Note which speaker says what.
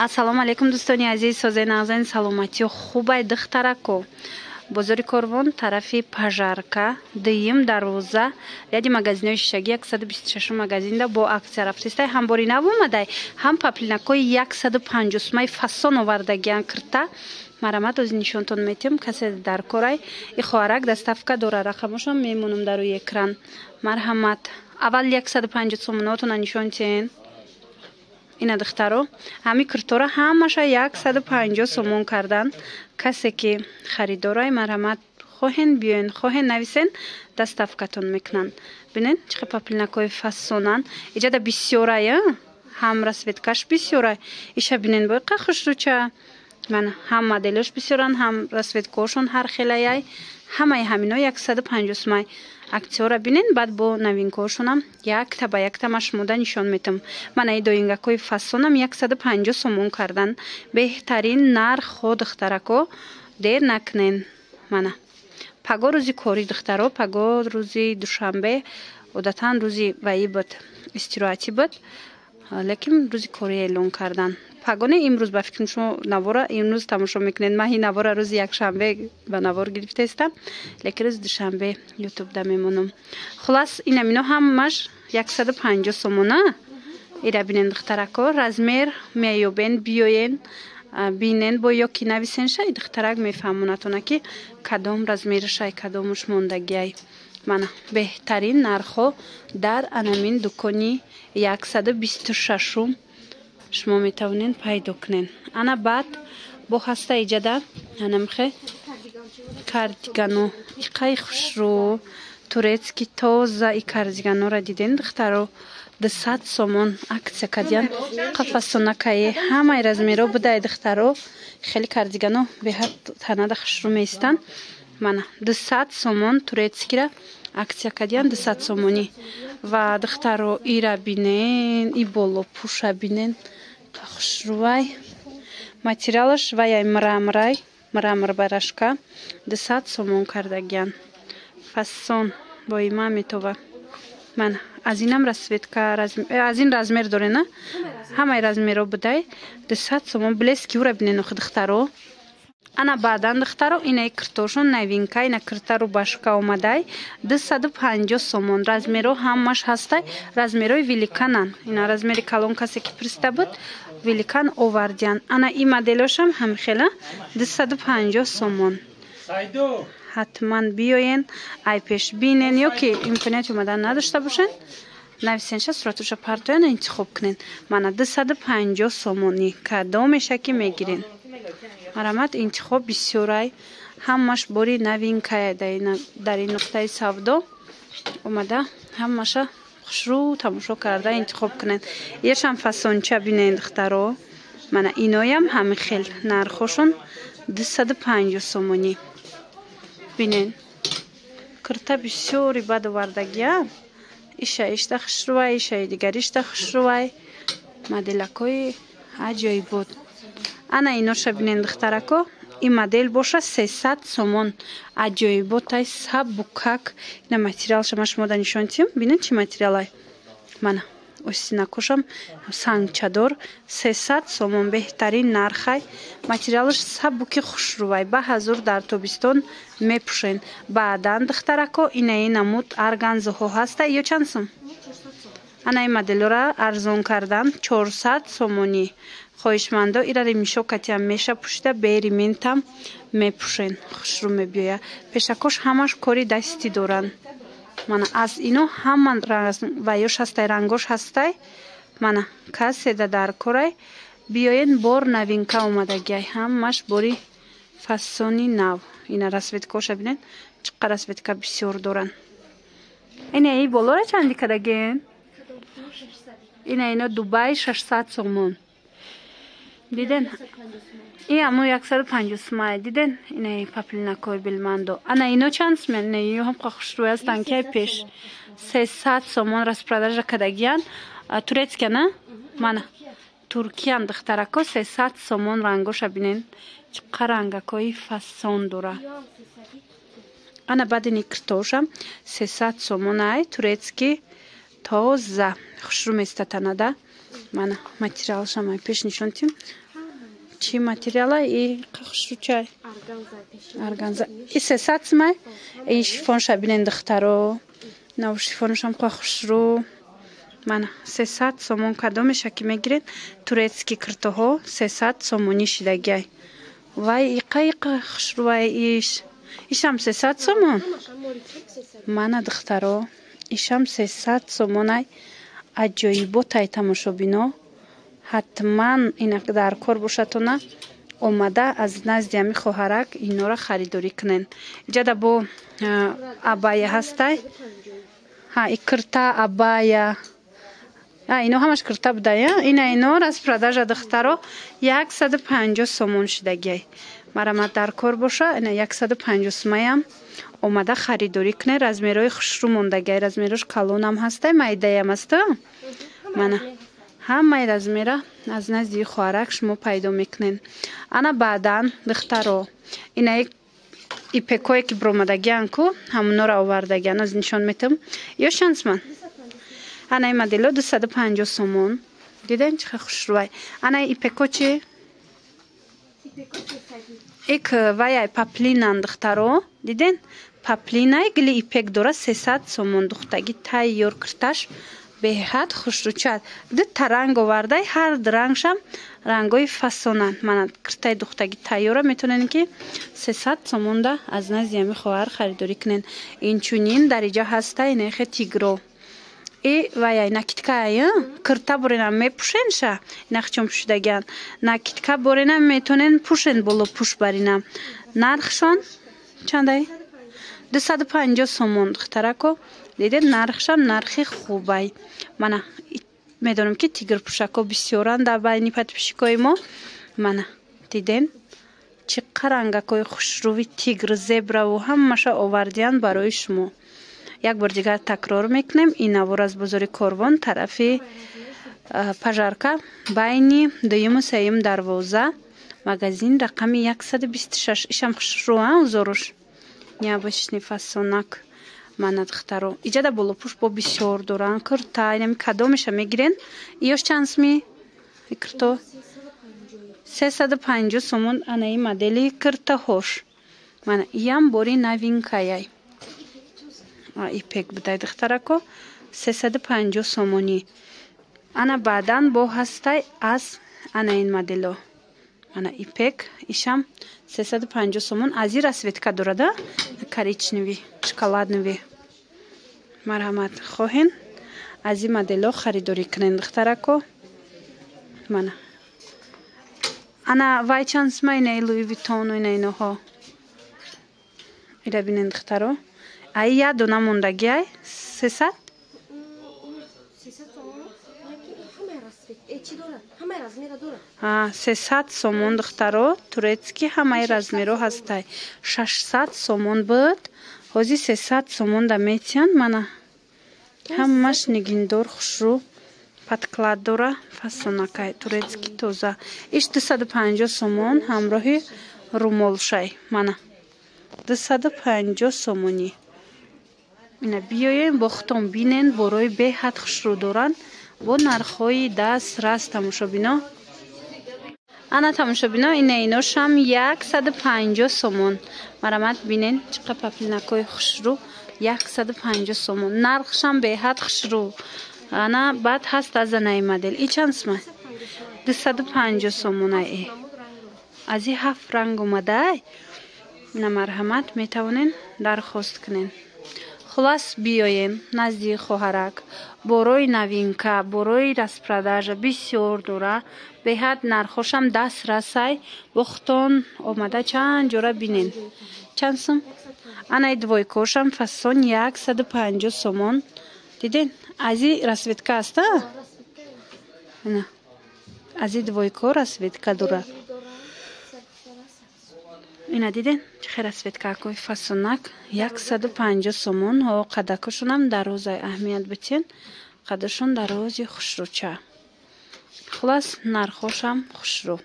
Speaker 1: Ассалому алейкум дӯстони азиз, созаи нағзани саломатӣ хубай духтарако. Бозори Корвон, тарафи Пажарка, дуюм дарвоза, ряди магазинои шишагӣ 126 магазинда бо аксия рафтистай. Ҳам бори нав омадай, ҳам паплинакои 150 сумаи фасон овардагиан кирта. Марамат ози нишонтон метем, касе дар корай. И хоҳарак доставка дора, рақамошам мемонам дар рӯи экран. Марҳамат. Аввал 150 сомонотона нишонтен. Ина духтаро ҳами киртора ҳамаша 150 сомон кардан. Касе ки харидорай марҳамат хоҳен биёен, хоҳен нависен, доставкатон мекунанд. Бинен чиқа паплинакои фасонан. Иҷада бисёрай, ҳам расветкаш бисёрай. Иша бинен бо қа хушруча. Мана ҳам моделош бисёран, ҳам расветкошон ҳар хелаяй. Ҳамаи ҳамино 150 сомай. Аксиора бинен, баъд бо новинкаошонам якта ба якта машмуда нишон метам. Мана и доингакои фасонам 150 сомон кардан. Беҳтарин нарх хо духтарако, дер накунен. Мана паго рӯзи кори духтаро, паго рӯзи душанбе, одатан рӯзи ваи буд, истироҳатӣ буд, лекин рӯзи кори эълон кардан. Пагоне имрӯз ба фикрам шумо навора имрӯз тамошо мекунед. Ман ин навора рӯзи якшанбе ба навор гирифтаистам, лекин рӯзи душанбе ютубда мемонам. Хулас ин амино ҳамаш 150 сомона. Ира бинен духтарако, размер меёбен, биёен бинен бо ёки нависен шай духтарак мефаҳмонатона ки кадом размершай, кадомуш мондагиай. Мана беҳтарин нархҳо дар анамин дукони 126 шумо метавонед пайдо кунед. Ана баъд бо ҳаста иҷада анамхе кардигано иқаи хушрӯ турецки тоза и кардиганора диден духтаро 200 сомон аксия кардиян қафасонакае ҳамаи размеро будай духтаро хеле кардигано беҳад танада хушрӯ меистан. Мана 200 сомон турецкира аксия кардиян 200 сомонӣ. Ва духтаро ира бинен, и болопӯша бинен хушрӯвай. Материалаш ваяй мрамрай, мрамр барашка 200 сомон кардагиян. Фасон бо има метова. Мана аз инам расветка аз ин размер дорена. Ҳамаи размеро будай 200 сомон. Блески ура бинен охи духтаро. Ана баъдан духтаро инаи киртошон новинка, ина киртару башка омадай 250 сомон. Размеро ҳамаш ҳастай, размерои великанан. Ина размери калон касе ки пирсида буд великан овардиян. Ана и моделошам ҳамихела 250 сомон. ҳатман биёен, ай пеш бинен ёки имконияти омадан надошта бошен, нависенша суратуша партояна интихоб кунен. Мана 250 сомонӣ кадомеша ки мегирен. Марамат интихоб бисёрай, ҳамаш бори новинкая дар ин нуқтаи савдо омада ҳамаша хушрӯ тамошо карда интихоб кунед. Яшам фасонча бинен духтаро. Мана иноям ҳамихел нархошон 250 сомонӣ. Бинен кирта бисёри бад овардагия. Иша ишта хушрӯвай, ишаи дигар ишта хушрӯвай. Моделакои аҷоиб буд. Ана иноша бинен духтарако, ин модел боша 300 сомон. Аҷоиботай сабукак. Ина материалша ма шумо да нишонтим. Бинен чи материалай. Мана остинакошам сангчадор 300 сомон. Беҳтарин нархай. Материалаш сабуки хушрӯвай. Ба ҳазур дар тобистон мепӯшен. Баъдан духтарако инаи намуд арганзоҳо ҳаста. ё чанд сум? Ана ин моделора арзон кардан 400 сомонӣ. Хоҳишмандо ира ремешокатиам меша пӯшида бери ментам мепӯшен. Хушрӯ мебиёя. Пешакош ҳамаш кори дастӣ доранд. Мана аз ино ҳама ваёш ҳастай, рангош ҳастай. Мана каседа дар корай биёен бор новинка омадагиай. Ҳамаш бори фасони нав. Ина расветкоша бинен чиқа расветка бисёр доранд. Ина и болора чанди кадаген? Ина ино Дубай 600 сомон. Диден? И аму 150 сомай. Диден? Ина паплинакои билмандо. Ана ино чанд сомай? Ина ино ҳам хушрӯй астан ки пеш 300 сомон распродажа кадагиян. Турецкия на? Мана Туркиян духтарако 300 сомон рангоша бинен. Чиқа рангакои фасон дора. Ана баъдини киртошам 300 сомон ай турецки тоза хушрӯ местатанада. Мана материалшам ай пеш нишонтим. چی материала ای خشروچای ارگانزا ای 300 сомон ای шифонша бинен духтаро нав шифоншам خشرو мана 300 сомон кадомеша ки мегирен турецки киртоҳо 300 сомони шидагай вай ай қайқа хшрувай ишам 300 сомон мана духтаро ишам 300 сомонай аҷоиботай тамошобино ҳатман инак дар кор бошатона омада аз назди ами хоҳарак инора харидорӣ кунен иҷада бо абая ҳастай и кирта абая ино ҳамаш кирта будая ина ино распродажа духтаро 150 сомон шидагиай марамат дар кор боша ина 150 сомаям омада харидорӣ кунен размерои хушру мондагай размерош калонам ҳастай майдаям аста мана ҳамаи размера аз назди хоҳарак шумо пайдо мекунен ана баъдан духтаро инаи ипекое ки биромадагиян ку ҳамуноро овардагиян аз нишон метам ё шансман анаи модело 250 сомон диден чӣ хушрувай анаи ипеко чи ик ваяй паплинан духтаро диден паплинай гили ипек дора 300 сомон духтаги тайёр кирташ беҳад хушручад дутта ранг овардай ҳар ду рангшам рангои фасонанд мана киртаи духтаги тайёра метавонен ки 300 сомонда аз назди ами хоҳар харидорӣ кунен инчунин дариҷа ҳастай нерхи тигро и ваяй накидкаи кирта боренам мепушенша нахчом пушидагиан накидка боренам метавонен пушен боло пуш баринам нархшон чандай 250 сомон духтарако дидед нархшам нархи хубай мана медонам ки тигрпушако бисёранд дар байни подписчикои мо мана диден чӣ қарангакои хушрӯви тигр зебраву ҳамаша овардиянд барои шумо як бор дигар такрор мекунем ин навор аз бозори корвон тарафи пажарка байни 2-3 дарвоза магазин рақами 126 ишам хушрӯ узоруш нябошни фасонак мана духтаро иҷада болопуш бо бисёр доран кирта инами кадомеша мегирен иёш чансми кирто 350 сомон анаи модели киртаҳош мана иям бори новинкаяй ипек будай духтарако 350 сомонӣ ана баъдан бо ҳастай аз анаин модело мана ипек ишам 350 сомон ази расветка дорада коричневӣ шоколадневӣ марҳамат хоҳен ази модело харидорӣ кунен духтарако мана ана вай чансма инаи луи витону ина иноҳо ида бинен духтаро ай я дона мондагиай 300 300 сомон духтаро турецки ҳамаи размеро ҳастай 600 сомон буд ҳозир 300 сомон да метиянд мана ҳамаш нигиндор хушрӯ подклад дора фасонакай турецки тоза иш 250 сомон ҳамроҳи румолшай мана 250 сомонӣ ина биёен бо хутон бинен борои беҳад хушрӯ доранд бо нархҳои дастрас тамошобино ана тамошобино ина иношам 150 сомон марамат бинен чиқа паплинакои хушрӯ 150 сомон нархшам беҳад хушрӯ ана баъд ҳаст аз анаи модел и чансма 250 сомонае ази 7 ранг омадай ина марҳамат метавонен дархост кунен хулас биёем назди хоҳарак борои новинка борои распродажа бисёр дора беҳад нархошам дастрасай бо хутон омада чанд ҷора бинен чанд сум анаи двойкошам фасон 150 сомон диден ази расветка аста ази двойко расветка дора ина диден чихе расветкакои фасонак 150 сомон ҳо қадакошонам дарозай аҳамият битен қадашон дарози хушрӯча хулас нархошам хушрӯ